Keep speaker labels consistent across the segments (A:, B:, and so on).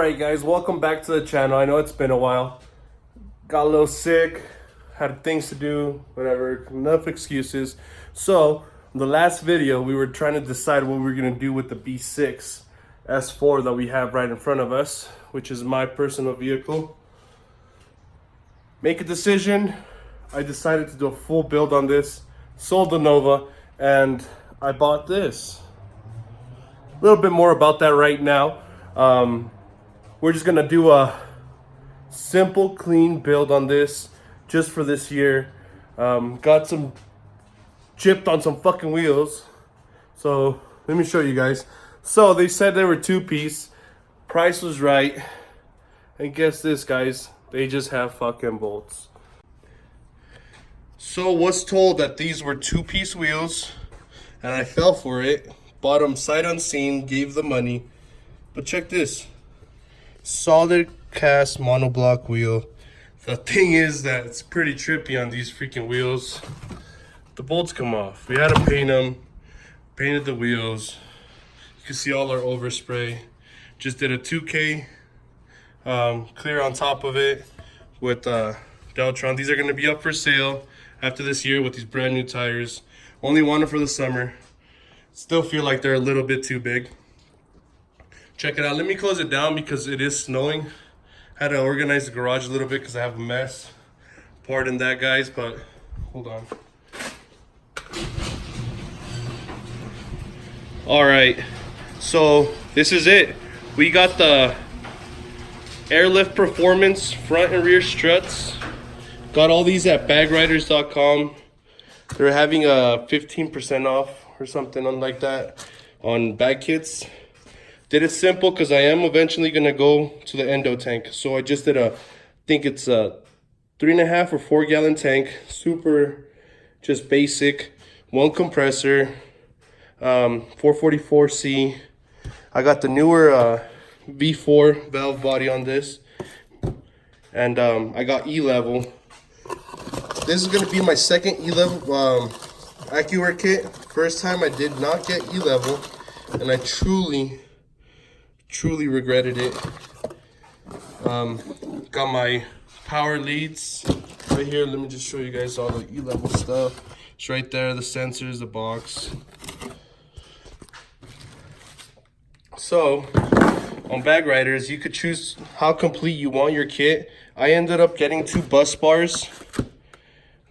A: Alright guys, welcome back to the channel. I know it's been a while. Got a little sick, had things to do, whatever, enough excuses. So, in the last video, we were trying to decide what we were going to do with the B6 S4 that we have right in front of us, which is my personal vehicle. Make a decision. I decided to do a full build on this, sold the Nova, and I bought this. A little bit more about that right now. We're just gonna do a simple, clean build on this just for this year. Got some chipped on some fucking wheels. So let me show you guys. So they said they were two-piece. Price was right. And guess this, guys. They just have fucking bolts. So was told that these were two-piece wheels, and I fell for it. Bought them sight unseen, gave the money. But check this. Solid cast monoblock wheel. The thing is that it's pretty trippy on these freaking wheels. The bolts come off. We had to paint them. Painted the wheels. You can see all our overspray. Just did a 2K clear on top of it with Deltron. These are going to be up for sale after this year with these brand new tires. Only wanted for the summer. Still feel like they're a little bit too big. Check it out. Let me close it down because it is snowing. Had to organize the garage a little bit because I have a mess. Pardon that, guys, but hold on. All right, so this is it. We got the Airlift Performance front and rear struts. Got all these at bagriders.com. They're having a 15% off or something like that on bag kits. Did it simple because I am eventually going to go to the endo tank. So I just did I think it's a 3.5 or 4 gallon tank. Super, just basic. One compressor, 444C. I got the newer V4 valve body on this. And I got E-level. This is going to be my second E-level AccuAir kit. First time I did not get E-level. And I truly regretted it. Got my power leads right here. Let me just show you guys all the E-level stuff. It's right there, the sensors, the box. So on Bag Riders, you could choose how complete you want your kit. I ended up getting 2 bus bars,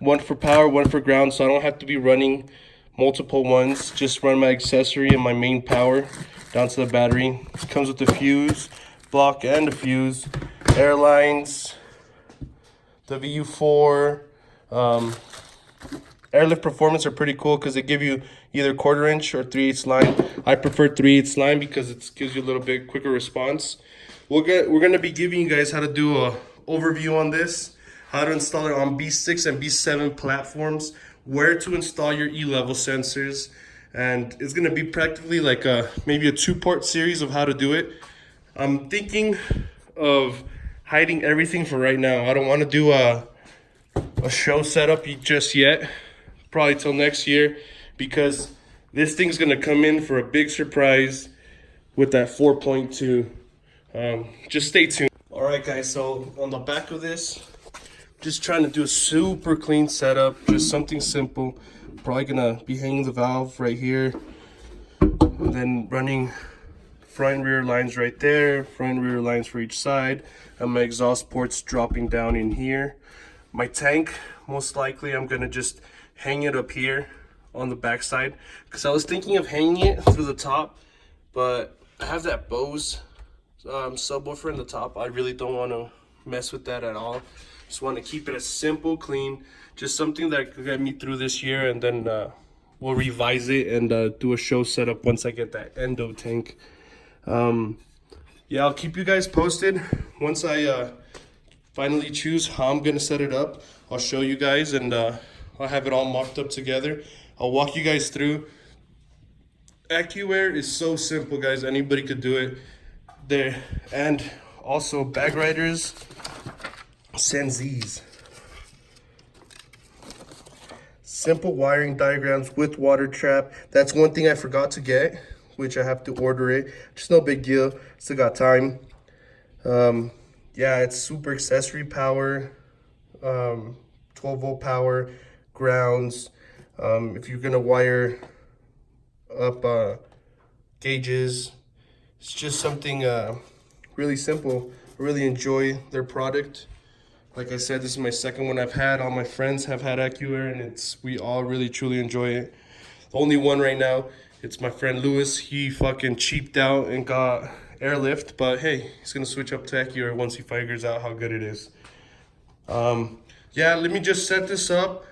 A: one for power, one for ground, so I don't have to be running multiple ones. Just run my accessory and my main power down to the battery. It comes with the fuse block and the fuse, airlines, the VU4, Airlift Performance are pretty cool because they give you either 1/4 inch or 3/8 line. I prefer 3/8 line because it gives you a little bit quicker response. We're gonna be giving you guys how to do a overview on this, how to install it on B6 and B7 platforms, where to install your E-level sensors. And it's going to be practically like maybe a 2-part series of how to do it. I'm thinking of hiding everything for right now. I don't want to do a show setup just yet. Probably till next year. Because this thing's going to come in for a big surprise with that 4.2. Just stay tuned. Alright guys, so on the back of this, just trying to do a super clean setup. Just something simple. Probably gonna be hanging the valve right here, and then running front and rear lines right there, front and rear lines for each side, and my exhaust ports dropping down in here. My tank, most likely I'm gonna just hang it up here on the back side, because I was thinking of hanging it through the top, but I have that Bose subwoofer in the top. I really don't want to mess with that at all. Just want to keep it as simple, clean, just something that could get me through this year, and then we'll revise it and do a show setup once I get that endo tank. Yeah, I'll keep you guys posted once I finally choose how I'm gonna set it up. I'll show you guys, and I'll have it all mocked up together. I'll walk you guys through. AccuAir is so simple, guys. Anybody could do it. There, and also Bag Riders sends these simple wiring diagrams with water trap. That's one thing I forgot to get, which I have to order it. Just no big deal. Still got time. Yeah, it's super accessory power, 12-volt power, grounds. If you're gonna wire up gauges, it's just something really simple. I really enjoy their product. Like I said, this is my second one I've had. All my friends have had AccuAir, and we all really truly enjoy it. The only one right now, it's my friend Lewis. He fucking cheaped out and got Airlift, but hey, he's gonna switch up to AccuAir once he figures out how good it is. Yeah, let me just set this up.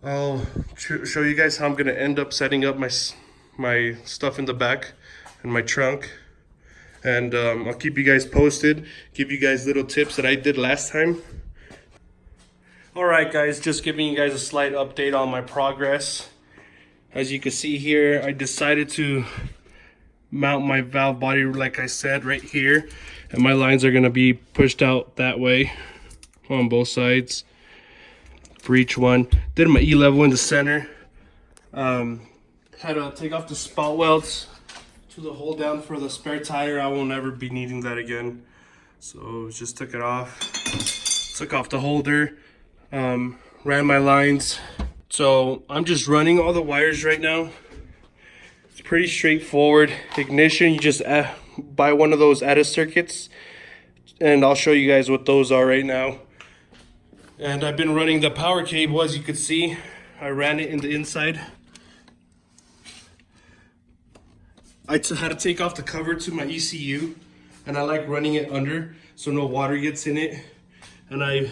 A: I'll show you guys how I'm gonna end up setting up my stuff in the back and my trunk. And I'll keep you guys posted, give you guys little tips that I did last time. All right, guys, just giving you guys a slight update on my progress. As you can see here, I decided to mount my valve body, like I said, right here. And my lines are gonna be pushed out that way on both sides for each one. Did my E-level in the center. Had to take off the spout welds to the hold down for the spare tire. I won't ever be needing that again. So just took it off. Took off the holder. Ran my lines. So I'm just running all the wires right now. It's pretty straightforward. Ignition, you just buy one of those ADA circuits, and I'll show you guys what those are right now. And I've been running the power cable, as you can see. I ran it in the inside. I had to take off the cover to my ECU, and I like running it under so no water gets in it. And I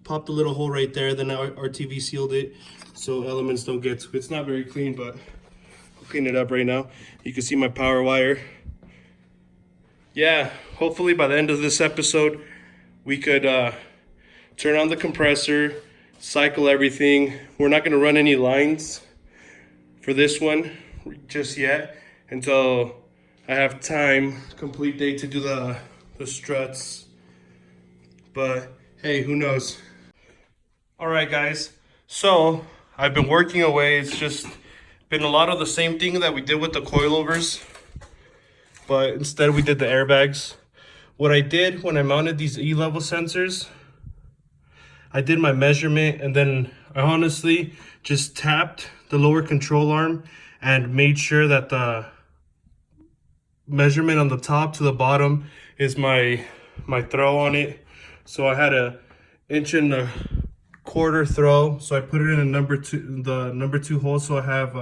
A: popped a little hole right there, then I RTV sealed it so elements don't get to it. It's not very clean, but I'll clean it up right now. You can see my power wire. Yeah, hopefully by the end of this episode, we could turn on the compressor, cycle everything. We're not gonna run any lines for this one just yet until I have time, complete day, to do the struts. But hey, who knows? All right, guys, so I've been working away. It's just been a lot of the same thing that we did with the coilovers, but instead we did the airbags. What I did when I mounted these E-level sensors, I did my measurement, and then I honestly just tapped the lower control arm and made sure that the measurement on the top to the bottom is my throw on it. So I had a 1.25 inch throw, so I put it in the number two hole, so I have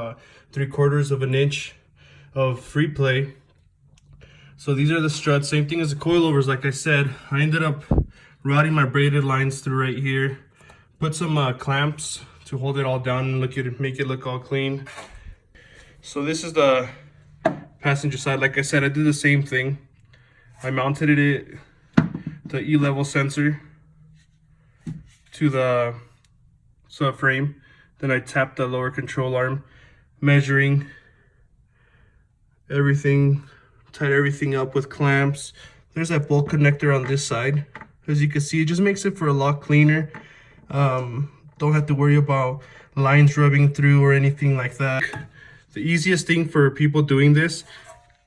A: 3/4 inch of free play. So these are the struts, same thing as the coilovers. Like I said, I ended up routing my braided lines through right here, put some clamps to hold it all down and make it look all clean. So this is the passenger side. Like I said, I did the same thing. I mounted the E-level sensor to the subframe. Then I tapped the lower control arm, measuring everything, tied everything up with clamps. There's that bolt connector on this side. As you can see, it just makes it for a lot cleaner. Don't have to worry about lines rubbing through or anything like that. The easiest thing for people doing this,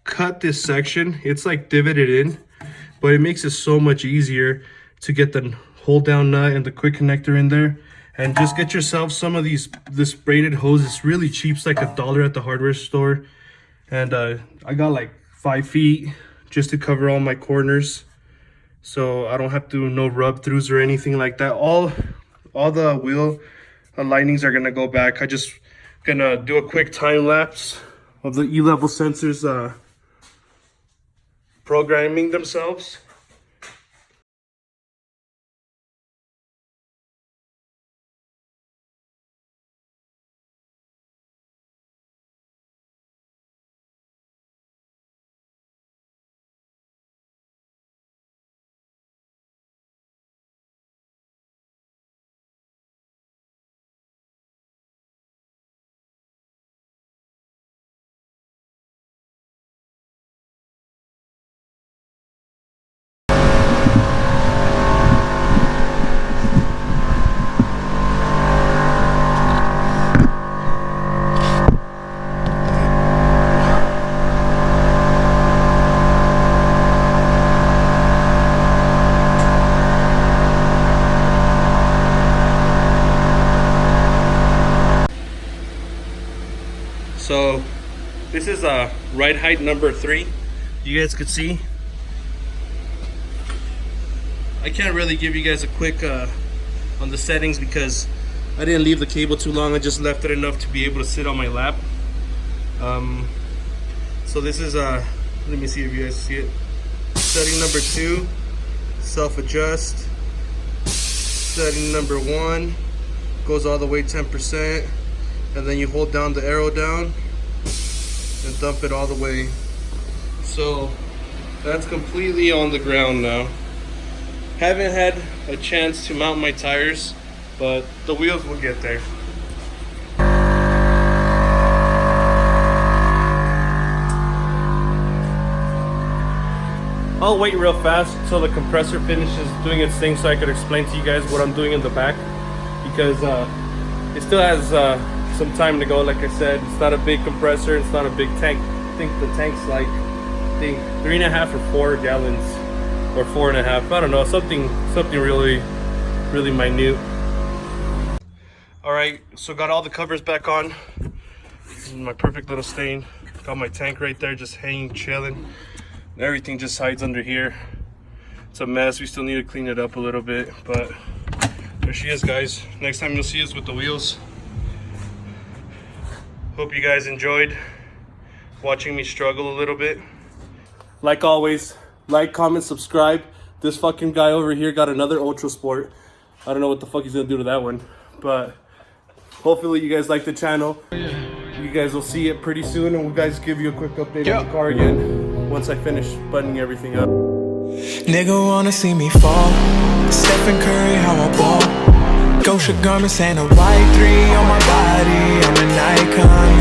A: cut this section. It's like divoted in, but it makes it so much easier to get the hold down nut and the quick connector in there. And just get yourself some of this braided hose. It's really cheap. It's like $1 at the hardware store. And I got like 5 feet just to cover all my corners, so I don't have to no rub throughs or anything like that. All the wheel linings are gonna go back. I just gonna do a quick time lapse of the E-level sensors programming themselves. So this is ride height number 3. You guys could see. I can't really give you guys a quick on the settings because I didn't leave the cable too long. I just left it enough to be able to sit on my lap. So this is let me see if you guys see it. Setting number 2, self-adjust. Setting number 1 goes all the way 10%, and then you hold down the arrow down and dump it all the way. So that's completely on the ground now. Haven't had a chance to mount my tires, but the wheels will get there. I'll wait real fast until the compressor finishes doing its thing so I could explain to you guys what I'm doing in the back, because it still has some time to go. Like I said, it's not a big compressor, it's not a big tank. I think the tank's like 3.5 or 4 gallons, or 4.5. I don't know, something really minute. All right, so got all the covers back on. This is my perfect little stain. Got my tank right there, just hanging, chilling. Everything just hides under here. It's a mess. We still need to clean it up a little bit, but there she is, guys. Next time you'll see us with the wheels. Hope you guys enjoyed watching me struggle a little bit. Like always, like, comment, subscribe. This fucking guy over here got another Ultra Sport. I don't know what the fuck he's gonna do to that one, but hopefully you guys like the channel. You guys will see it pretty soon, and we'll guys give you a quick update on the car again once I finish buttoning everything up.
B: Nigga wanna see me fall. Stephen Curry, how I ball. Gosha garments and a white 3 on my body. I'm an icon.